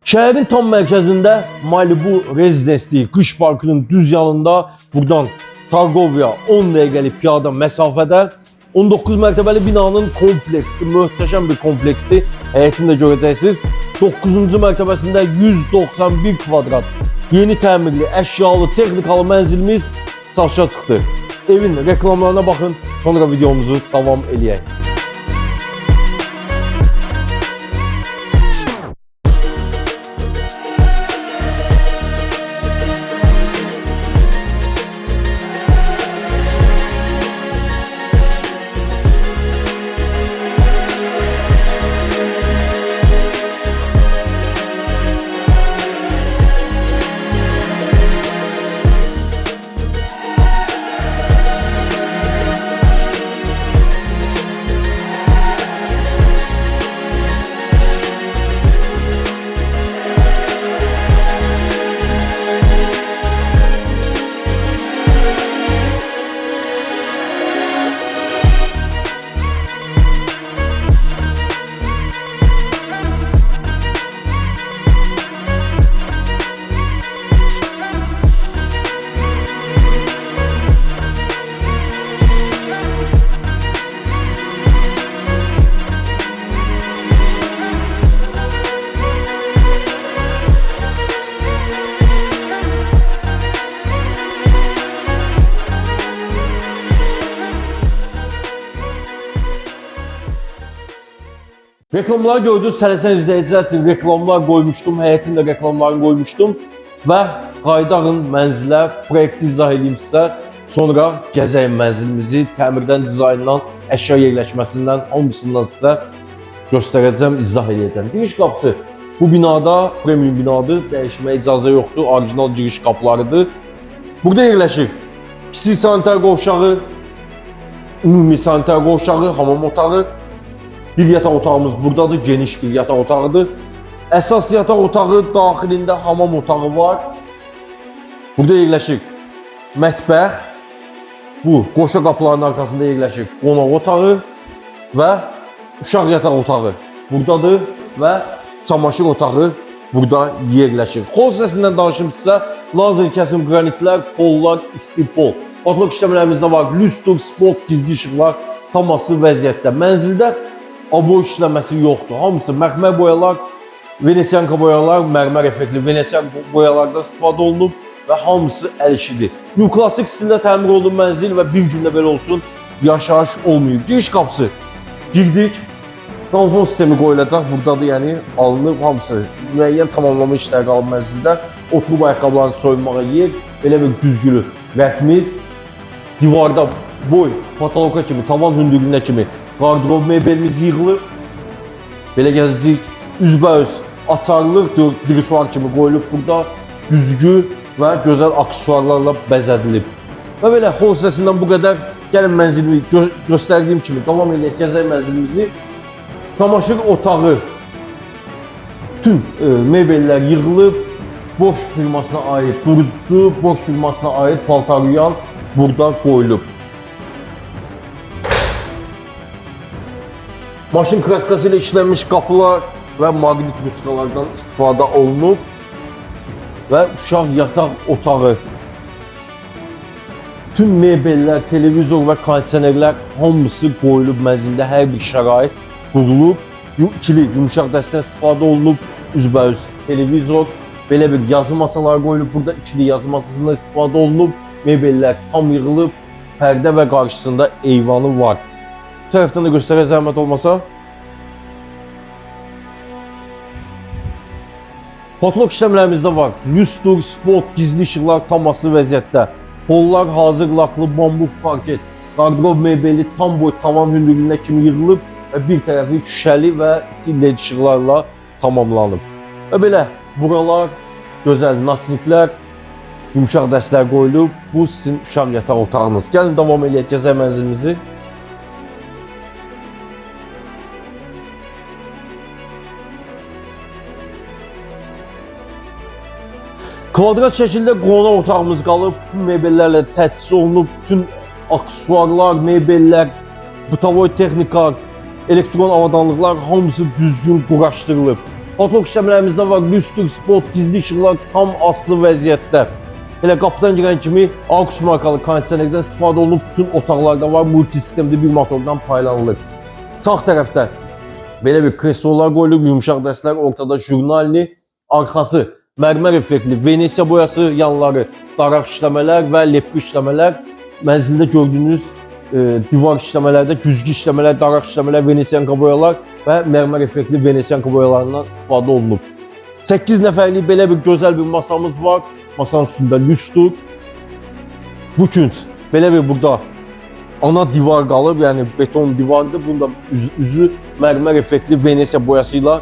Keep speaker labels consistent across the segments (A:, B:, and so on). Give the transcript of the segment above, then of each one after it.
A: Şəhərin tam mərkəzində Malibu Rezidensi qış parkının düz yanında, buradan Targovya 10 dəqiqəlik piyada məsafədə 19 mərtəbəli binanın kompleksdir, möhtəşəm bir kompleksdir. Həyətini də görəcəksiniz. 9-cu mərtəbəsində 191 kvadrat yeni təmirli, əşyalı, texnikalı mənzilimiz satışa çıxdı. Evin reklamlarına baxın, sonra videomuzu davam edək. Reklamları gördünüz, sələsən izləyicilər üçün reklamlar qoymuşdum, həyətin də reklamlarını qoymuşdum və qayıdağın mənzilə proyekti izah edeyim sizə. Sonra gəzəyim mənzilimizi, təmirdən, dizayndan, əşya yerləşməsindən, hamısından sizə göstərəcəm, izah edəcəm. Giriş qapısı bu binada premium binadır, dəyişməyə icazə yoxdur, orijinal giriş qapılarıdır. Burada yerləşir kiçik sanitar qovşağı, ümumi sanitar qovşağı, hamam otağı. Bir yataq otağımız buradadır, geniş bir yataq otağıdır. Əsas yataq otağı daxilində hamam otağı var. Burada yerləşir mətbəx, bu qoşa qapılarının arxasında yerləşir qonaq otağı və uşaq yataq otağı buradadır və çamaşır otağı burada yerləşir. Xol hissəsindən danışım sizə, lazer kəsim qranitlər, pollar, istirpol. Patlok işləmələrimizdə var, lüstr, spot, gizli işıqlar tam asılı vəziyyətdə. Mənzildə abo işləməsi yoxdur. Hamısı məxmər boyalar, venesiyanka boyalar, mərmər effektli venesiyanka boyalardan istifadə olunub və hamısı əl işidir. Neoklasik stildə təmir olunub mənzil və bir gündə belə olsun, yaşayış olmayıb. Giriş qapısı girdik, tampon sistemi qoyulacaq, buradadır, yəni alınıb hamısı. Müəyyən tamamlama işləri qalıb mənzildə. Oturub ayaqqabılarını soyunmağa yer, belə bir güzgülü rəfimiz. Divarda boy, patoloka kimi, tavan hündürlüyünə kimi qardırob mebelimiz yığılıb. Belə gəzirik, üzbəüz açarlıq, drisuar kimi qoyulub burada. Güzgü və gözəl aksesuarlarla bəzədilib. Və belə xol hissəsindən bu qədər. Gəlin mənzilimi göstərdiyim kimi davam edək, gəzək mənzilimizi. Çamaşır otağı, bütün mebellər yığılıb. Boş firmasına aid durucusu, boş firmasına aid paltaryan burada qoyulub. Maşın kraskası ilə işlənmiş qapılar və maqnit rüçkalardan istifadə olunub və uşaq yataq otağı. Bütün mebellər, televizor və kondisionerlər hamısı qoyulub mənzildə, hər bir şərait qurulub. İkili yumuşaq dəstə istifadə olunub, üzbəüz televizor, belə bir yazı masaları qoyulub, burada ikili yazı masasında istifadə olunub, mebellər tam yığılıb, pərdə və qarşısında eyvanı var. Bu tərəfdən də göstərək zəhmət olmasa. Patlok işləmlərimizdə var. Lüstr, spot, gizli işıqlar tam asılı vəziyyətdə. Pollar hazır laklı bambuk parket. Qardırob mebeli tam boy tavan hündürlüyünə kimi yığılıb və bir tərəfi şüşəli və led işıqlarla tamamlanıb. Və belə buralar gözəl nasiblər, yumuşaq dəstlər qoyulub. Bu sizin uşaq yataq otağınız. Gəlin davam edək, gəzək mənzilimizi. Kvadrat şəkildə qonaq otağımız qalıb, bütün mebellərlə təchiz olunub, bütün aksesuarlar, mebellər, butavoy texnika, elektron avadanlıqlar hamısı düzgün quraşdırılıb. Patloq işləmələrimizdə var, lüstr, spot, gizli işıqlar tam aslı vəziyyətdə. Elə qapıdan girən kimi AUX markalı kondisionerdən istifadə olunub, bütün otaqlarda var, multisistemli bir motordan paylanılır. Sağ tərəfdə belə bir kreslolar qoyulur, yumuşaq dəstlər, ortada jurnalli, arxası mərmər effektli, Venesiya boyası, yanları daraq işləmələr və lepqi işləmələr. Mənzildə gördüyünüz divar işləmələrdə güzgü işləmələr, daraq işləmələr, Venesiyanka boyalar və mərmər effektli Venesiyanka boyalarından istifadə olunub. 8 nəfərlik belə bir gözəl bir masamız var. Masanın üstündə lüstr. Bu künc belə bir burada ana divar qalıb, yəni beton divardır. Bunda üzü mərmər effektli Venesiya boyasıyla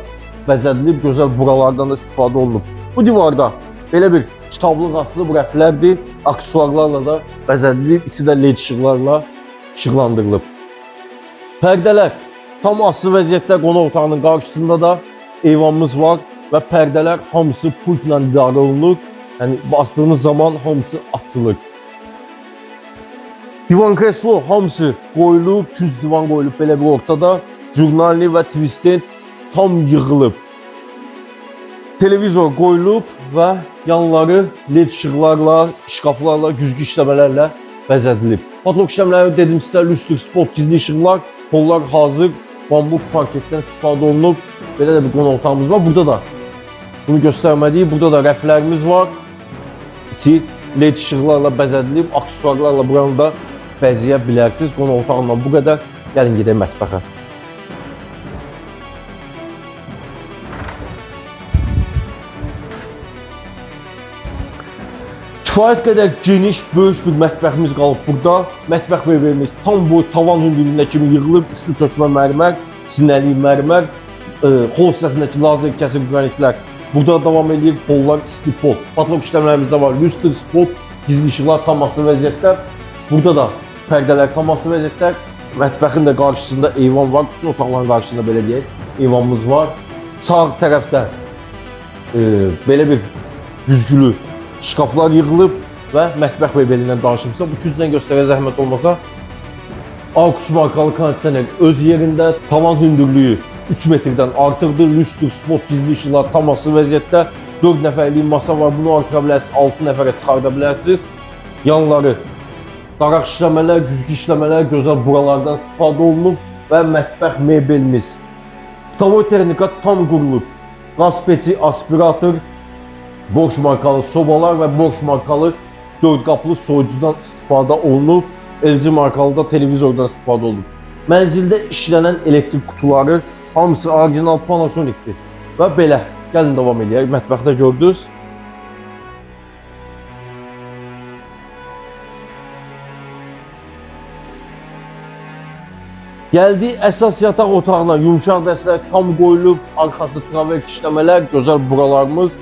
A: bəzədilib, gözəl buralardan da istifadə olunub. Bu divarda belə bir kitablıq asılıb, rəflərdir, aksesuarlarla da bəzədilib, içi də led işıqlarla işıqlandırılıb. Pərdələr tam asılı vəziyyətdə qonaq otağının qarşısında da eyvanımız var və pərdələr hamısı pultla idarə olunur. Yəni bastığınız zaman hamısı açılır. Divan kreslo hamısı qoyulub, künc divan qoyulub belə bir ortada. Jurnalli və twisten tam yığılıb. Televizor qoyulub və yanları led işıqlarla, şkaflarla, güzgü işləmələrlə bəzədilib. Patloq işləmələri dedim sizə, lüstr, spot, gizli işıqlar, pollar hazır, bambuk parketdən istifadə olunub. Belə də bir qonaq otağımız var. Burada da bunu göstərmədiyik. Burada da rəflərimiz var. İçi led işıqlarla bəzədilib, aksesuarlarla buranı da bəzəyə bilərsiniz. Qonaq otağından bu qədər. Gəlin gedək mətbəxə. Kifayət qədər geniş, böyük bir mətbəximiz qalıb burada. Mətbəx mebelimiz tam boy tavan hündürlüyünə kimi yığılıb. İsti tökmə mərmər, sinəli mərmər, xol hissəsindəki lazer kəsib qranitlər burada davam edir. Pollar isti pol. Patloq işləmələrimizdə var. Lüstr, spot, gizli işıqlar tam asılı vəziyyətdə. Burada da pərdələr tam asılı vəziyyətdə. Mətbəxin də qarşısında eyvan var. Bütün otaqların qarşısında belə deyək, eyvanımız var. Sağ tərəfdə belə bir güzgülü şkaflar yığılıb və mətbəx mebelindən danışımsa, bu küncdən göstərə zəhmət olmasa, AUX markalı kondisioner öz yerində, tavan hündürlüyü 3 metrdən artıqdır, lüstr, spot, gizli işıqlar tam asılı vəziyyətdə, 4 nəfərlik masa var, bunu artıra bilərsiniz, 6 nəfərə çıxarda bilərsiniz. Yanları daraq işləmələr, güzgü işləmələr, gözəl buralardan istifadə olunub və mətbəx mebelimiz. Bıtavoy texnika tam qurulub, qaz peçi, aspirator, Bosch markalı sobalar və Bosch markalı 4 qapılı soyucudan istifadə olunub. LG markalı da televizordan istifadə olunub. Mənzildə işlənən elektrik qutuları hamısı orijinal Panasonic'dir. Və belə, gəlin davam edək. Mətbəxdə gördünüz. Gəldi əsas yataq otağına, yumuşaq dəstlər tam qoyulub, arxası traverk işləmələr, gözəl buralarımız,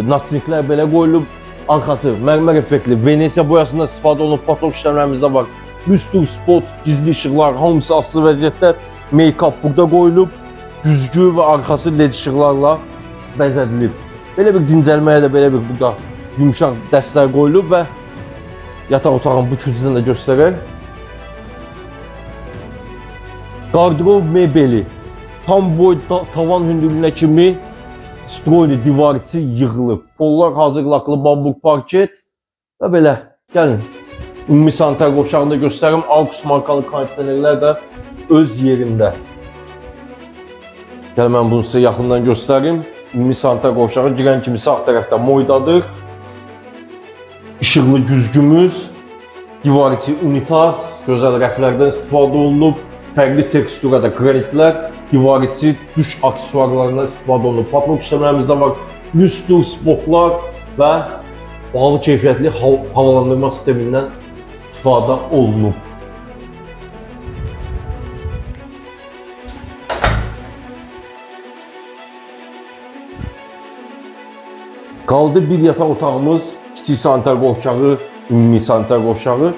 A: naçniklər belə qoyulub, arxası mərmər effektli Venesiya boyasından istifadə olunub, patloq işləmələrimizdə var. Lüstr, spot, gizli işıqlar, hamısı asılı vəziyyətdə, make-up burada qoyulub, güzgü və arxası led işıqlarla bəzədilib. Belə bir dincəlməyə də belə bir burada yumuşaq dəstlər qoyulub və yataq otağın bu küncündən də göstərək. Qardırob mebeli, tam boy tavan hündürlüyünə kimi stroyli divar içi yığılıb. Pollar hazır laklı bambuk parket və belə. Gəlin, ümumi sanitar qovşağını da göstərim. AUX markalı kondisionerlər də öz yerində. Gəlin, mən bunu sizə yaxından göstərim. Ümumi sanitar qovşağı girən kimi sağ tərəfdə moydadır. İşıqlı güzgümüz, divar içi unitaz, gözəl rəflərdən istifadə olunub. Fərqli teksturada qranitlər, divar içi duş aksesuarlarından istifadə olunub. Patloq işləmələrimizdə var lüstr, spotlar və bahalı keyfiyyətli havalandırma sistemindən istifadə olunub. Qaldı bir yataq otağımız, kiçik sanitar qovşağı, ümumi sanitar qovşağı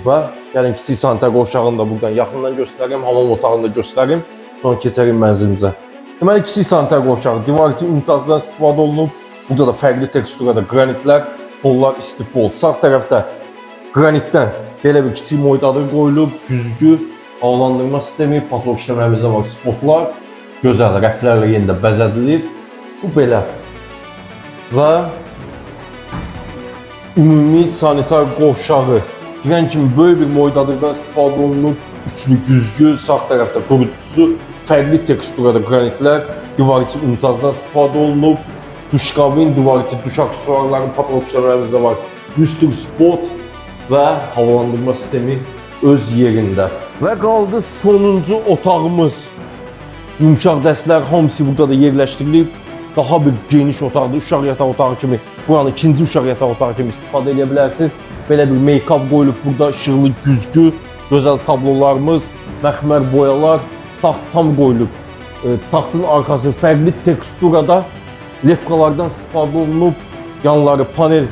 A: və gəlin kiçik sanitar qovşağını da buradan yaxından göstərim, hamam otağını da göstərim, sonra keçərim mənzilimizə. Deməli, kiçik sanitar qovşağı, divar içi unitazdan istifadə olunub. Burada da fərqli teksturada qranitlər, pollar isti pol. Sağ tərəfdə qranitdən belə bir kiçik moydadır qoyulub, güzgü, havalandırma sistemi, patloq işləmələrimizdə var, spotlar. gözəl rəflərlə yenə də bəzədilib. Bu belə. Və ümumi sanitar qovşağı. Girən kimi böyük bir moydadırdan istifadə olunub. Üstü güzgü, sağ tərəfdə qurutucusu, fərqli teksturada qranitlər, divar içi unitazdan istifadə olunub. Duşqabin, divar içi duş aksesuarları, paproqçalarımızda var. Lüstr spot və havalandırma sistemi öz yerində. Və qaldı sonuncu otağımız. Yumşaq dəstlər hamısı burada da yerləşdirilib. Daha bir geniş otaqdır. Uşaq yataq otağı kimi, buranı ikinci uşaq yataq otağı kimi istifadə edə bilərsiniz. Belə bir make-up qoyulub burada, işıqlı güzgü, gözəl tablolarımız, məxmər boyalar, taxt tam qoyulub. Taxtın arxası fərqli teksturada lefkalardan istifadə olunub. Yanları panel,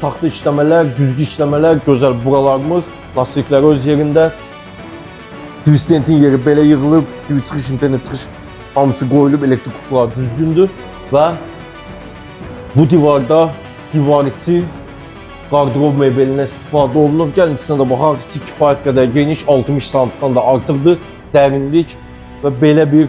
A: taxta işləmələr, güzgü işləmələr, gözəl buralarımız, lastiklər öz yerində. Twistentin yeri belə yığılıb, TV çıxış, internet çıxış hamısı qoyulub, elektrik kutular düzgündür və bu divarda divar içi qardırob mebelinə istifadə olunur. Gəlin içinə də baxaq, içi kifayət qədər geniş, 60 santimdən də artıqdır, dərinlik və belə bir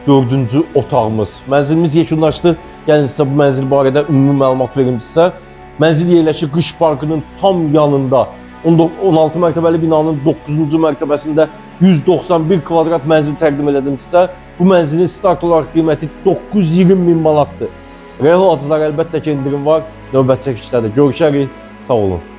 A: dördüncü otağımız. Mənzilimiz yekunlaşdı. Gəlin sizə bu mənzil barədə ümumi məlumat verim sizə. Mənzil yerləşir Qış Parkının tam yanında. 16 mərtəbəli binanın 9-cu mərtəbəsində 191 kvadrat mənzil təqdim elədim sizə. Bu mənzilin start olaraq qiyməti 920 min manatdır. Real alıcılar əlbəttə ki indirim var. Növbəti çəkişlərdə görüşərik. Sağ olun.